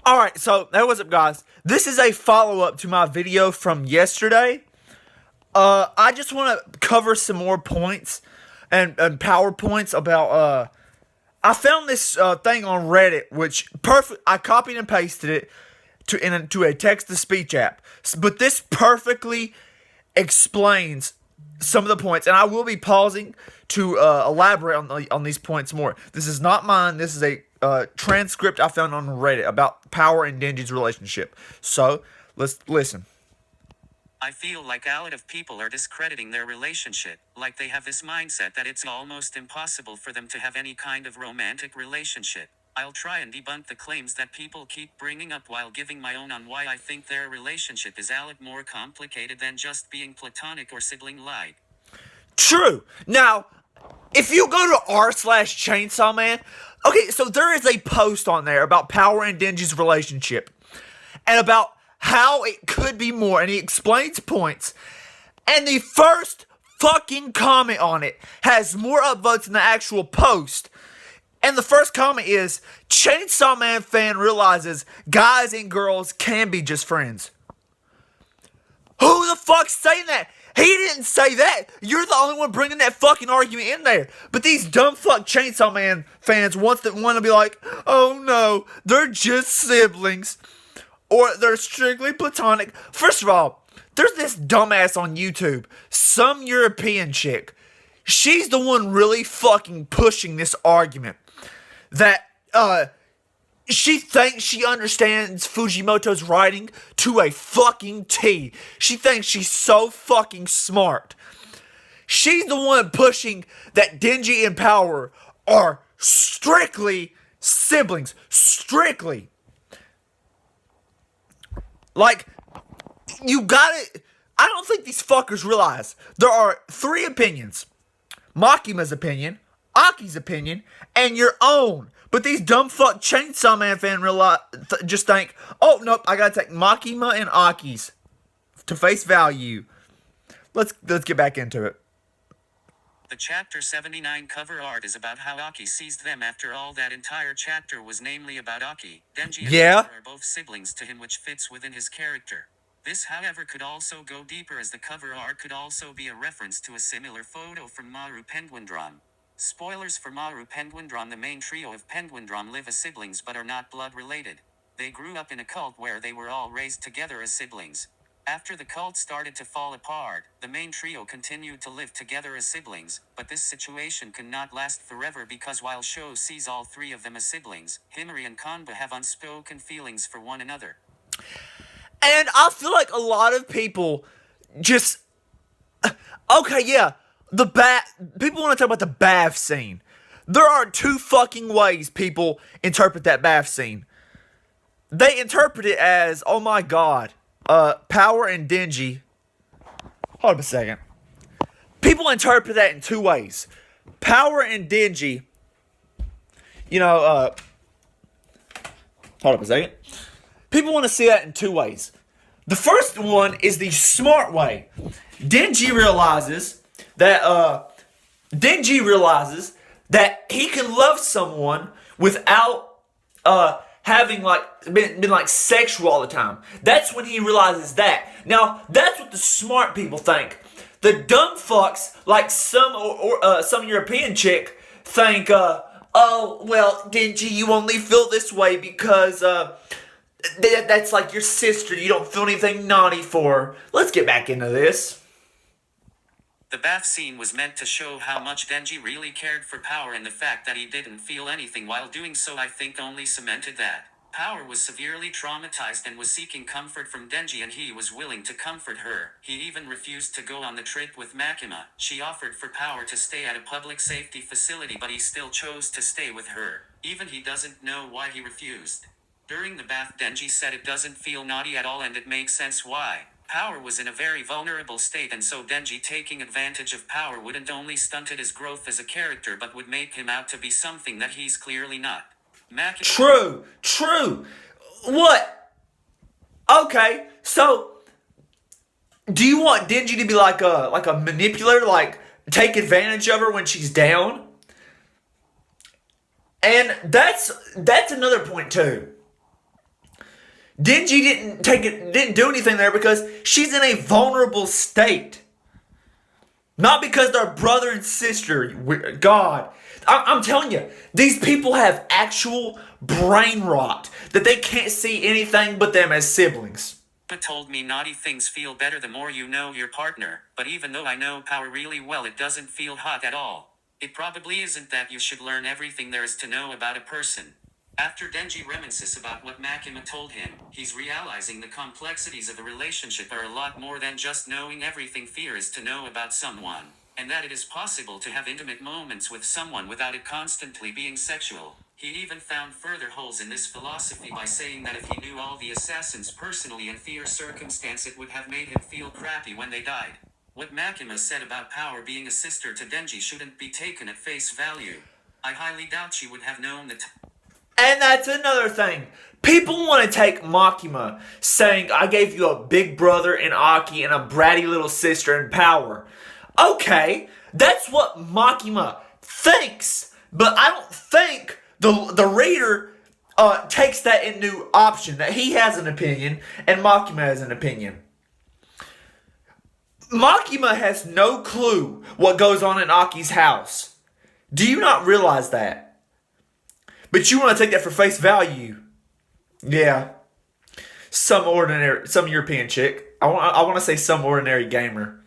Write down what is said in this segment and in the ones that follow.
Alright, so hey, what's up, guys? This is a follow-up to my video from yesterday. I just want to cover some more points and PowerPoints about, I found this thing on Reddit, which I copied and pasted it into a text-to-speech app. But this perfectly explains some of the points, and I will be pausing to elaborate on these points more. This is not mine. This is a transcript I found on Reddit about Power and Denji's relationship. So let's listen. I feel like a lot of people are discrediting their relationship, like they have this mindset that it's almost impossible for them to have any kind of romantic relationship. I'll try and debunk the claims that people keep bringing up while giving my own on why I think their relationship is a lot more complicated than just being platonic or sibling-like. True. Now, if you go to r/Chainsaw Man, okay, so there is a post on there about Power and Denji's relationship, and about how it could be more, and he explains points, and the first fucking comment on it has more upvotes than the actual post. And the first comment is, Chainsaw Man fan realizes guys and girls can be just friends. Who the fuck's saying that? He didn't say that. You're the only one bringing that fucking argument in there. But these dumb fuck Chainsaw Man fans want to be like, oh no, they're just siblings. Or they're strictly platonic. First of all, there's this dumbass on YouTube, some European chick. She's the one really fucking pushing this argument that she thinks she understands Fujimoto's writing to a fucking T. She thinks she's so fucking smart. She's the one pushing that Denji and Power are strictly siblings. Strictly. Like, you gotta... I don't think these fuckers realize there are three opinions. Makima's opinion, Aki's opinion, and your own. But these dumb fuck Chainsaw Man fans just think, oh, nope, I gotta take Makima and Aki's to face value. Let's get back into it. The Chapter 79 cover art is about how Aki seized them after all. That entire chapter was namely about Aki. Denji and Power are both siblings to him, which fits within his character. This, however, could also go deeper, as the cover art could also be a reference to a similar photo from Maru Penguindrum. Spoilers for Maru Penguindrum: the main trio of Penguindrum live as siblings but are not blood related. They grew up in a cult where they were all raised together as siblings. After the cult started to fall apart, the main trio continued to live together as siblings, but this situation cannot last forever because while Sho sees all three of them as siblings, Himari and Kanba have unspoken feelings for one another. And I feel like a lot of people just... Okay, yeah, people want to talk about the bath scene. There are two fucking ways people interpret that bath scene. They interpret it as, oh my god, Power and Denji. Hold up a second. People interpret that in two ways. Power and Denji, hold up a second. People want to see that in two ways. The first one is the smart way. Denji realizes that he can love someone without having been like sexual all the time. That's when he realizes that. Now, that's what the smart people think. The dumb fucks, like some European chick, think, oh, well, Denji, you only feel this way because that's like your sister. You don't feel anything naughty for her. Let's get back into this. The bath scene was meant to show how much Denji really cared for Power, and the fact that he didn't feel anything while doing so, I think, only cemented that. Power was severely traumatized and was seeking comfort from Denji, and he was willing to comfort her. He even refused to go on the trip with Makima. She offered for Power to stay at a public safety facility, but he still chose to stay with her. Even he doesn't know why he refused. During the bath, Denji said it doesn't feel naughty at all, and it makes sense why. Power was in a very vulnerable state, and so Denji taking advantage of Power wouldn't only stunted his growth as a character but would make him out to be something that he's clearly not. True. What? Okay, so do you want Denji to be like a manipulator, like take advantage of her when she's down? And that's another point too. Denji didn't do anything there because she's in a vulnerable state. Not because they're brother and sister. God. I'm telling you, these people have actual brain rot that they can't see anything but them as siblings. But told me naughty things feel better the more you know your partner, but even though I know Power really well, it doesn't feel hot at all. It probably isn't that you should learn everything there is to know about a person. After Denji reminisces about what Makima told him, he's realizing the complexities of a relationship are a lot more than just knowing everything there is to know about someone, and that it is possible to have intimate moments with someone without it constantly being sexual. He even found further holes in this philosophy by saying that if he knew all the assassins personally in their circumstance, it would have made him feel crappy when they died. What Makima said about Power being a sister to Denji shouldn't be taken at face value. I highly doubt she would have known the And that's another thing. People want to take Makima saying, I gave you a big brother in Aki and a bratty little sister in Power. Okay, that's what Makima thinks. But I don't think the reader takes that into option, that he has an opinion and Makima has an opinion. Makima has no clue what goes on in Aki's house. Do you not realize that? But you want to take that for face value. Yeah. Some European chick. I want to say some ordinary gamer.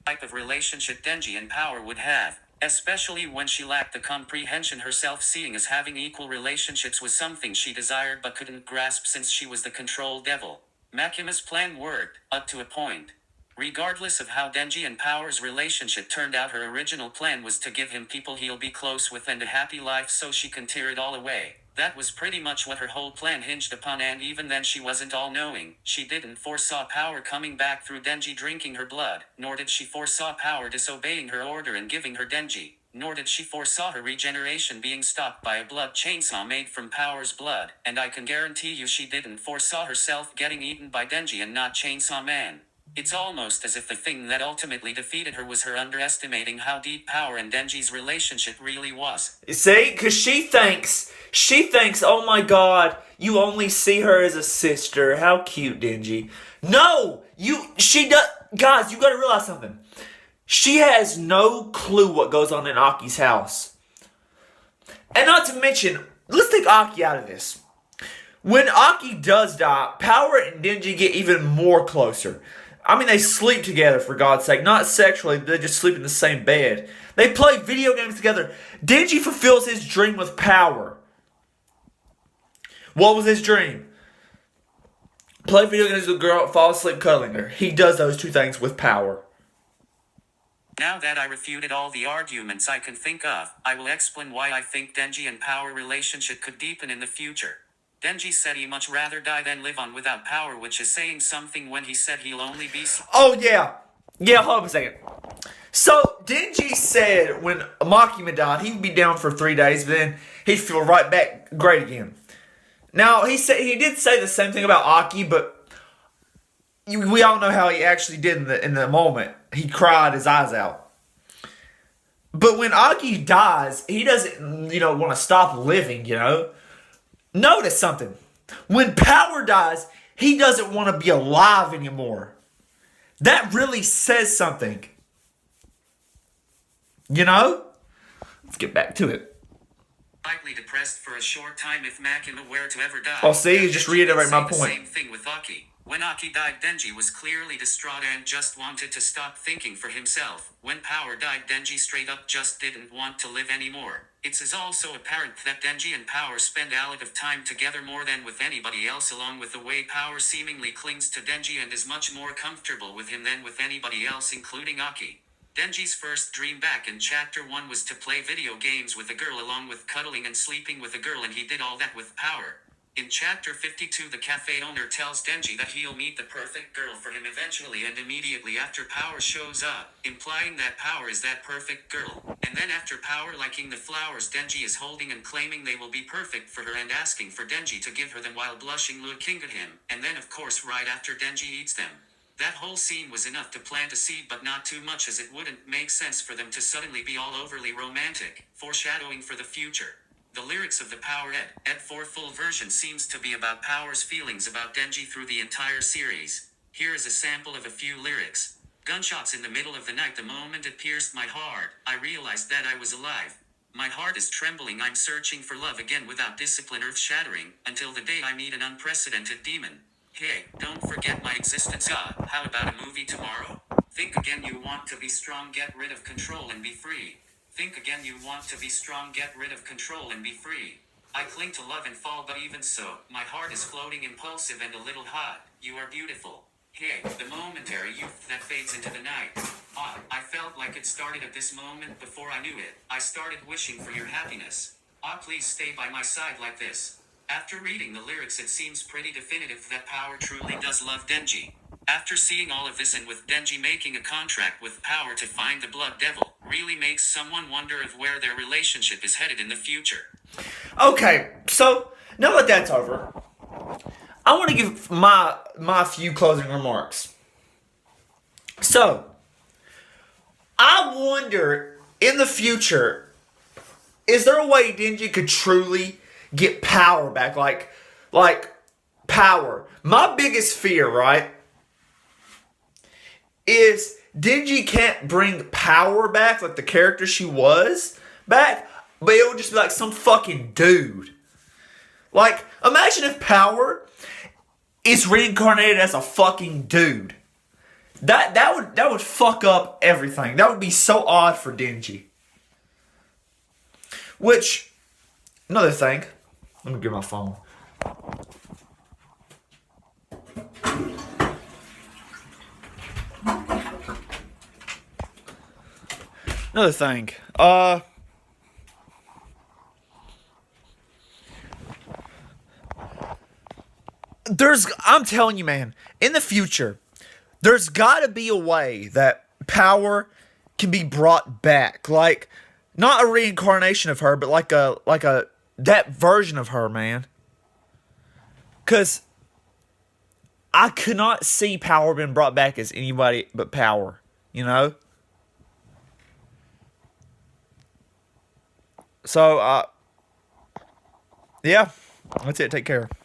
Type of relationship Denji and Power would have, especially when she lacked the comprehension herself, seeing as having equal relationships was something she desired but couldn't grasp since she was the control devil. Makima's plan worked, up to a point. Regardless of how Denji and Power's relationship turned out, her original plan was to give him people he'll be close with and a happy life so she can tear it all away. That was pretty much what her whole plan hinged upon, and even then she wasn't all-knowing. She didn't foresaw Power coming back through Denji drinking her blood, nor did she foresaw Power disobeying her order and giving her Denji, nor did she foresaw her regeneration being stopped by a blood chainsaw made from Power's blood, and I can guarantee you she didn't foresaw herself getting eaten by Denji and not Chainsaw Man. It's almost as if the thing that ultimately defeated her was her underestimating how deep Power and Denji's relationship really was. See? Because she thinks, oh my god, you only see her as a sister. How cute, Denji. No! Guys, you gotta realize something. She has no clue what goes on in Aki's house. And not to mention, let's take Aki out of this. When Aki does die, Power and Denji get even more closer. I mean, they sleep together, for God's sake. Not sexually, they just sleep in the same bed. They play video games together. Denji fulfills his dream with Power. What was his dream? Play video games with a girl, fall asleep cuddling her. He does those two things with Power. Now that I refuted all the arguments I can think of, I will explain why I think Denji and Power relationship could deepen in the future. Denji said he'd much rather die than live on without Power, which is saying something when he said he'll only be... Oh, yeah. Yeah, hold on a second. So, Denji said when Makima died, he'd be down for 3 days, but then he'd feel right back great again. Now, he did say the same thing about Aki, but we all know how he actually did in the moment. He cried his eyes out. But when Aki dies, he doesn't, want to stop living, Notice something. When Power dies, he doesn't want to be alive anymore. That really says something. Let's get back to it. Slightly depressed for a short time if Makima were to ever die. I'll see, you just reiterate my point. Same thing with Aki. When Aki died, Denji was clearly distraught and just wanted to stop thinking for himself. When Power died, Denji straight up just didn't want to live anymore. It is also apparent that Denji and Power spend a lot of time together, more than with anybody else, along with the way Power seemingly clings to Denji and is much more comfortable with him than with anybody else, including Aki. Denji's first dream back in Chapter 1 was to play video games with a girl, along with cuddling and sleeping with a girl, and he did all that with Power. In Chapter 52, the cafe owner tells Denji that he'll meet the perfect girl for him eventually, and immediately after Power shows up, implying that Power is that perfect girl. And then after Power liking the flowers Denji is holding and claiming they will be perfect for her and asking for Denji to give her them while blushing looking at him, and then of course right after Denji eats them. That whole scene was enough to plant a seed, but not too much, as it wouldn't make sense for them to suddenly be all overly romantic, foreshadowing for the future. The lyrics of the Power Ed 4 full version seems to be about Power's feelings about Denji through the entire series. Here is a sample of a few lyrics. Gunshots in the middle of the night, the moment it pierced my heart, I realized that I was alive. My heart is trembling, I'm searching for love again without discipline, earth-shattering, until the day I meet an unprecedented demon. Hey, don't forget my existence. How about a movie tomorrow? Think again, you want to be strong, get rid of control and be free. Think again, you want to be strong, get rid of control and be free. I cling to love and fall, but even so, my heart is floating, impulsive and a little hot. You are beautiful. Hey, the momentary youth that fades into the night. I felt like it started at this moment before I knew it. I started wishing for your happiness. Please stay by my side like this. After reading the lyrics, it seems pretty definitive that Power truly does love Denji. After seeing all of this, and with Denji making a contract with Power to find the Blood Devil, really makes someone wonder of where their relationship is headed in the future. Okay, so now that that's over, I want to give my few closing remarks. So, I wonder, in the future, is there a way Denji could truly get Power back? Like Power. My biggest fear, right, is Denji can't bring Power back, like the character she was, back, but it would just be like some fucking dude. Like, imagine if Power is reincarnated as a fucking dude. That would fuck up everything. That would be so odd for Denji. Which, another thing, let me get my phone. Another thing, I'm telling you, man, in the future, there's gotta be a way that Power can be brought back. Like, not a reincarnation of her, but like that version of her, man. Cause I could not see Power being brought back as anybody but Power, you know? So, yeah, that's it. Take care.